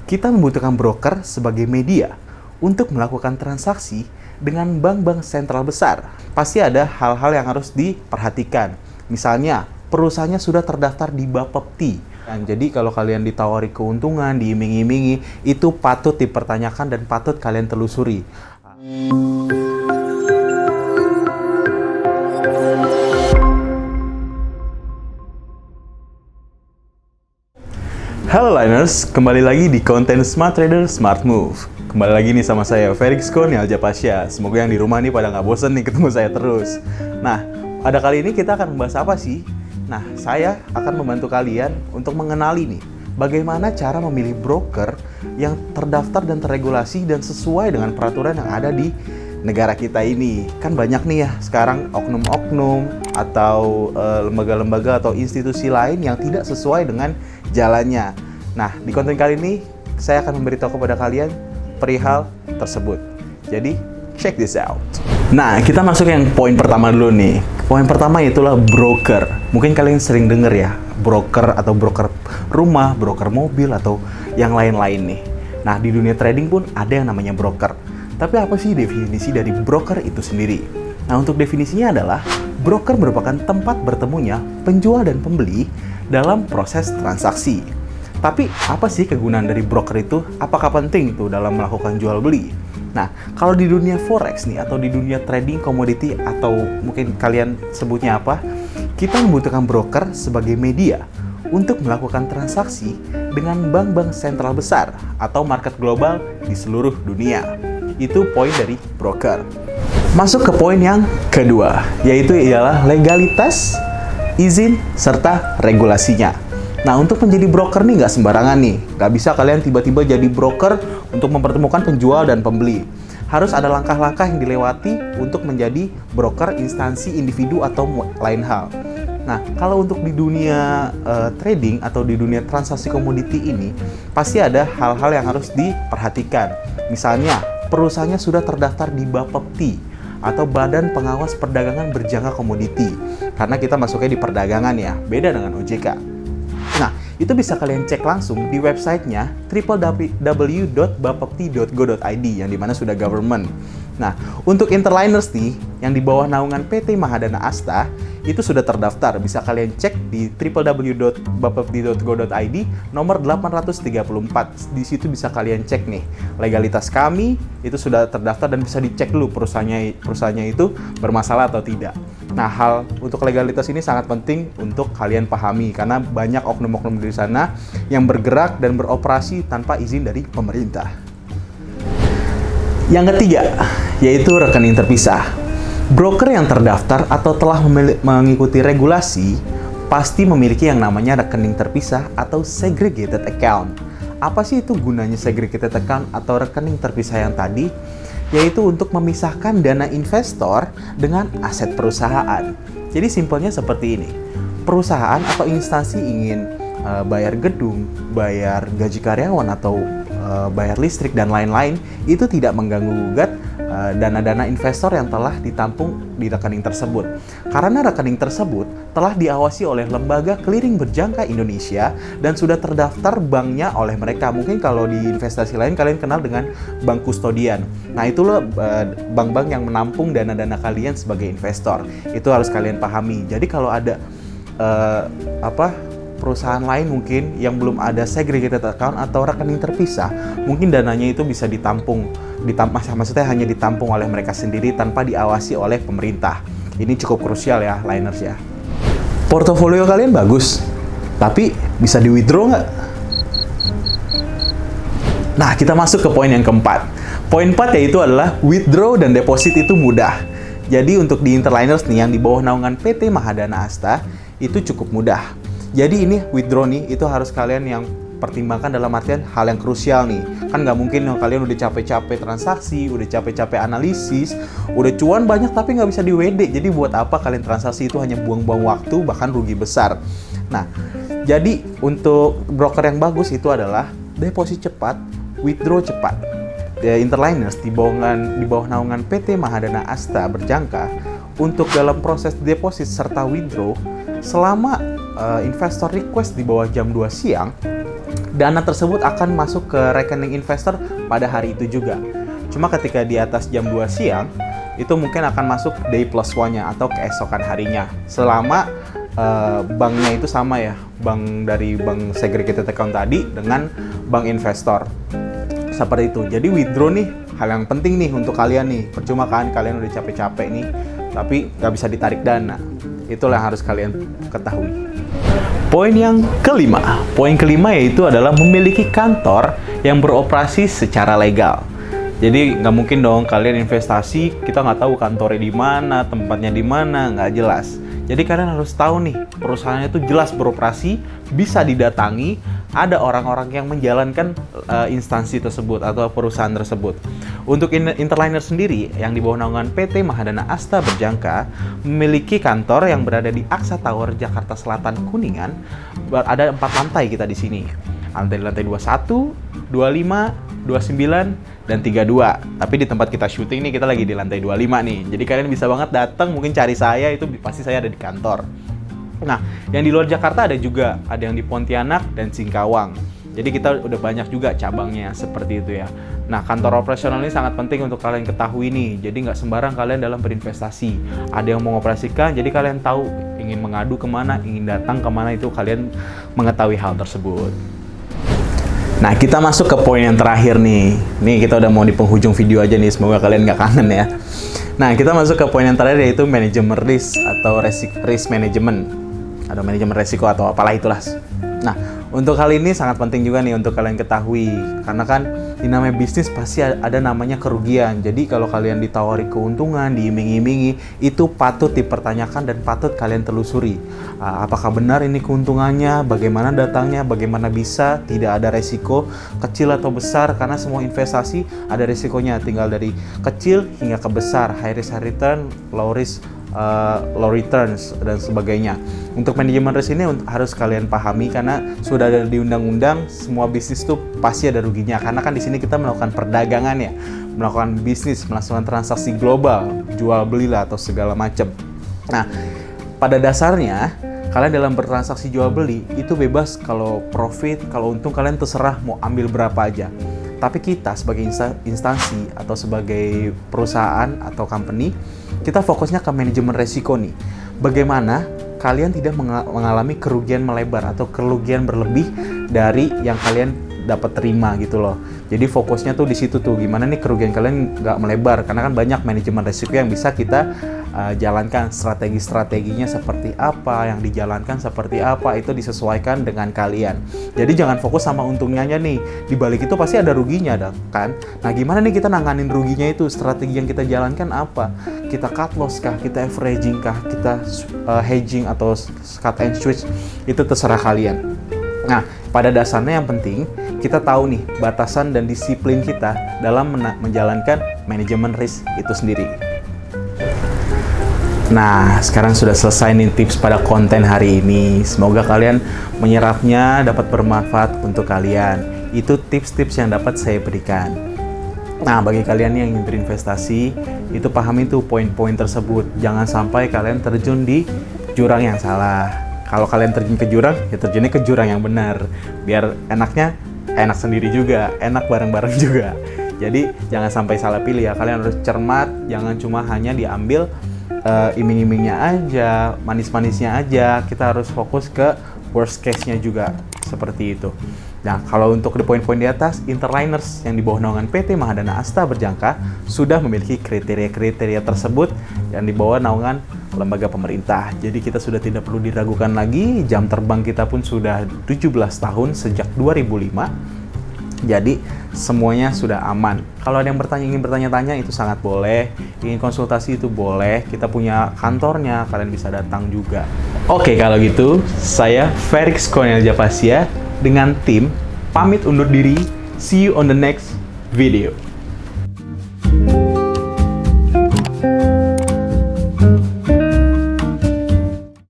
Kita membutuhkan broker sebagai media untuk melakukan transaksi dengan bank-bank sentral besar. Pasti ada hal-hal yang harus diperhatikan. Misalnya, perusahaannya sudah terdaftar di Bapepti. Jadi kalau kalian ditawari keuntungan, diiming-imingi, itu patut dipertanyakan dan patut kalian telusuri. Halo Liners, kembali lagi di konten Smart Trader Smart Move. Kembali lagi nih sama saya, Felix Kurnia Aljapasya. Semoga yang di rumah nih pada nggak bosen nih ketemu saya terus. Nah, pada kali ini kita akan membahas apa sih? Nah, saya akan membantu kalian untuk mengenali nih, bagaimana cara memilih broker yang terdaftar dan terregulasi dan sesuai dengan peraturan yang ada di negara kita ini. Kan banyak nih ya sekarang oknum-oknum atau lembaga-lembaga atau institusi lain yang tidak sesuai dengan jalannya. Nah, di konten kali ini saya akan memberitahu kepada kalian perihal tersebut. Jadi, check this out. Nah, kita masuk yang poin pertama dulu nih. Poin pertama itulah broker. Mungkin kalian sering dengar ya, broker atau broker rumah, broker mobil, atau yang lain-lain nih. Nah, di dunia trading pun ada yang namanya broker. Tapi apa sih definisi dari broker itu sendiri? Nah, untuk definisinya adalah broker merupakan tempat bertemunya penjual dan pembeli dalam proses transaksi. Tapi apa sih kegunaan dari broker itu? Apakah penting tuh dalam melakukan jual beli? Nah, kalau di dunia forex nih atau di dunia trading komoditi atau mungkin kalian sebutnya apa, kita membutuhkan broker sebagai media untuk melakukan transaksi dengan bank-bank sentral besar atau market global di seluruh dunia. Itu poin dari broker. Masuk ke poin yang kedua, yaitu ialah legalitas, izin, serta regulasinya. Nah, untuk menjadi broker nih nggak sembarangan nih. Nggak bisa kalian tiba-tiba jadi broker untuk mempertemukan penjual dan pembeli. Harus ada langkah-langkah yang dilewati untuk menjadi broker instansi individu atau lain hal. Nah, kalau untuk di dunia trading atau di dunia transaksi komoditi ini, pasti ada hal-hal yang harus diperhatikan. Misalnya, perusahaannya sudah terdaftar di Bapepti atau Badan Pengawas Perdagangan Berjangka Komoditi. Karena kita masuknya di perdagangan ya, beda dengan OJK. Nah, itu bisa kalian cek langsung di websitenya www.bapepti.go.id yang dimana sudah government. Nah, untuk interliners nih, yang di bawah naungan PT Mahadana Asta, itu sudah terdaftar. Bisa kalian cek di www.bapepti.go.id nomor 834. Di situ bisa kalian cek nih, legalitas kami itu sudah terdaftar dan bisa dicek dulu perusahaannya itu bermasalah atau tidak. Nah, hal untuk legalitas ini sangat penting untuk kalian pahami karena banyak oknum-oknum di sana yang bergerak dan beroperasi tanpa izin dari pemerintah. Yang ketiga, yaitu rekening terpisah. Broker yang terdaftar atau telah mengikuti regulasi pasti memiliki yang namanya rekening terpisah atau segregated account. Apa sih itu gunanya segregated account atau rekening terpisah yang tadi? Yaitu untuk memisahkan dana investor dengan aset perusahaan. Jadi simpelnya seperti ini. Perusahaan atau instansi ingin bayar gedung, bayar gaji karyawan atau bayar listrik dan lain-lain, itu tidak mengganggu-gugat dana-dana investor yang telah ditampung di rekening tersebut. Karena rekening tersebut telah diawasi oleh lembaga clearing berjangka Indonesia dan sudah terdaftar banknya oleh mereka. Mungkin kalau di investasi lain kalian kenal dengan bank kustodian. Nah, itulah bank-bank yang menampung dana-dana kalian sebagai investor. Itu harus kalian pahami. Jadi kalau ada perusahaan lain mungkin yang belum ada segregated account atau rekening terpisah, mungkin dananya itu bisa maksudnya hanya ditampung oleh mereka sendiri tanpa diawasi oleh pemerintah. Ini cukup krusial ya, liners ya. Portofolio kalian bagus, tapi bisa di withdraw nggak? Nah, kita masuk ke poin yang keempat. Poin 4 yaitu adalah withdraw dan deposit itu mudah. Jadi untuk di interliners nih yang di bawah naungan PT Mahadana Asta itu cukup mudah. Jadi ini withdraw nih, itu harus kalian yang pertimbangkan dalam artian hal yang krusial nih. Kan nggak mungkin kalian udah capek-capek transaksi, udah capek-capek analisis, udah cuan banyak tapi nggak bisa di WD. Jadi buat apa kalian transaksi itu hanya buang-buang waktu, bahkan rugi besar. Nah, jadi untuk broker yang bagus itu adalah deposit cepat, withdraw cepat. Interliners di bawah naungan PT Mahadana Asta Berjangka untuk dalam proses deposit serta withdraw selama investor request di bawah jam 2 siang dana tersebut akan masuk ke rekening investor pada hari itu juga. Cuma ketika di atas jam 2 siang, itu mungkin akan masuk day plus one-nya atau keesokan harinya. Selama banknya itu sama ya, bank dari bank segregated account tadi dengan bank investor. Seperti itu. Jadi withdraw nih, hal yang penting nih untuk kalian nih. Percuma kan kalian udah capek-capek nih, tapi nggak bisa ditarik dana. Itulah yang harus kalian ketahui. Poin yang kelima. Poin kelima yaitu adalah memiliki kantor yang beroperasi secara legal. Jadi nggak mungkin dong kalian investasi, kita nggak tahu kantornya di mana, tempatnya di mana, nggak jelas. Jadi kalian harus tahu nih, perusahaannya itu jelas beroperasi, bisa didatangi, ada orang-orang yang menjalankan instansi tersebut atau perusahaan tersebut. Untuk Interliner sendiri, yang di bawah naungan PT Mahadana Asta Berjangka, memiliki kantor yang berada di Aksa Tower, Jakarta Selatan, Kuningan. Ada 4 lantai kita di sini. Lantai 21, 25, 29, dan 32. Tapi di tempat kita syuting nih, kita lagi di lantai 25 nih. Jadi kalian bisa banget datang, mungkin cari saya, itu pasti saya ada di kantor. Nah, yang di luar Jakarta ada juga, ada yang di Pontianak dan Singkawang. Jadi kita udah banyak juga cabangnya seperti itu ya. Nah, kantor operasional ini sangat penting untuk kalian ketahui nih. Jadi nggak sembarang kalian dalam berinvestasi. Ada yang mengoperasikan, jadi kalian tahu ingin mengadu kemana, ingin datang kemana, itu kalian mengetahui hal tersebut. Nah, kita masuk ke poin yang terakhir nih. Nih, kita udah mau di penghujung video aja nih, semoga kalian nggak kangen ya. Nah, kita masuk ke poin yang terakhir yaitu manajemen risk atau risk management. Ada manajemen resiko atau apalah itulah. Nah, untuk hal ini sangat penting juga nih untuk kalian ketahui. Karena kan di namanya bisnis pasti ada namanya kerugian. Jadi kalau kalian ditawari keuntungan, diiming-imingi, itu patut dipertanyakan dan patut kalian telusuri. Apakah benar ini keuntungannya, bagaimana datangnya, bagaimana bisa, tidak ada resiko, kecil atau besar, karena semua investasi ada resikonya, tinggal dari kecil hingga ke besar, high risk high return, low risk low returns dan sebagainya. Untuk manajemen risk ini harus kalian pahami karena sudah ada di undang-undang, semua bisnis tuh pasti ada ruginya. Karena kan di sini kita melakukan perdagangan ya, melakukan bisnis, melakukan transaksi global, jual beli lah atau segala macam. Nah, pada dasarnya kalian dalam bertransaksi jual beli itu bebas, kalau profit, kalau untung kalian terserah mau ambil berapa aja. Tapi kita sebagai instansi atau sebagai perusahaan atau company, kita fokusnya ke manajemen resiko nih. Bagaimana kalian tidak mengalami kerugian melebar atau kerugian berlebih dari yang kalian dapat terima gitu loh. Jadi fokusnya tuh di situ tuh, gimana nih kerugian kalian nggak melebar. Karena kan banyak manajemen resiko yang bisa kita jalankan, strategi-strateginya seperti apa, yang dijalankan seperti apa, itu disesuaikan dengan kalian. Jadi jangan fokus sama untungnya aja nih, di balik itu pasti ada ruginya kan. Nah, gimana nih kita nanganin ruginya itu, strategi yang kita jalankan apa? Kita cut loss kah, kita averaging kah, kita hedging atau cut and switch, itu terserah kalian. Nah, pada dasarnya yang penting kita tahu nih batasan dan disiplin kita dalam menjalankan manajemen risk itu sendiri. Nah, sekarang sudah selesai nih tips pada konten hari ini. Semoga kalian menyerapnya dapat bermanfaat untuk kalian. Itu tips-tips yang dapat saya berikan. Nah, bagi kalian yang ingin berinvestasi, itu pahami tuh poin-poin tersebut. Jangan sampai kalian terjun di jurang yang salah. Kalau kalian terjun ke jurang, ya terjunnya ke jurang yang benar. Biar enaknya enak sendiri juga, enak bareng-bareng juga. Jadi jangan sampai salah pilih ya. Kalian harus cermat, jangan cuma hanya diambil iming-imingnya aja, manis-manisnya aja. Kita harus fokus ke worst case-nya juga, seperti itu. Nah, kalau untuk di poin-poin di atas, Interliners yang di bawah naungan PT Mahadana Asta Berjangka sudah memiliki kriteria-kriteria tersebut yang di bawah naungan lembaga pemerintah. Jadi kita sudah tidak perlu diragukan lagi, jam terbang kita pun sudah 17 tahun sejak 2005. Jadi semuanya sudah aman. Kalau ada yang ingin bertanya-tanya itu sangat boleh. Ingin konsultasi itu boleh. Kita punya kantornya, kalian bisa datang juga. Oke, kalau gitu saya Felix Cornel Javasia dengan tim pamit undur diri. See you on the next video.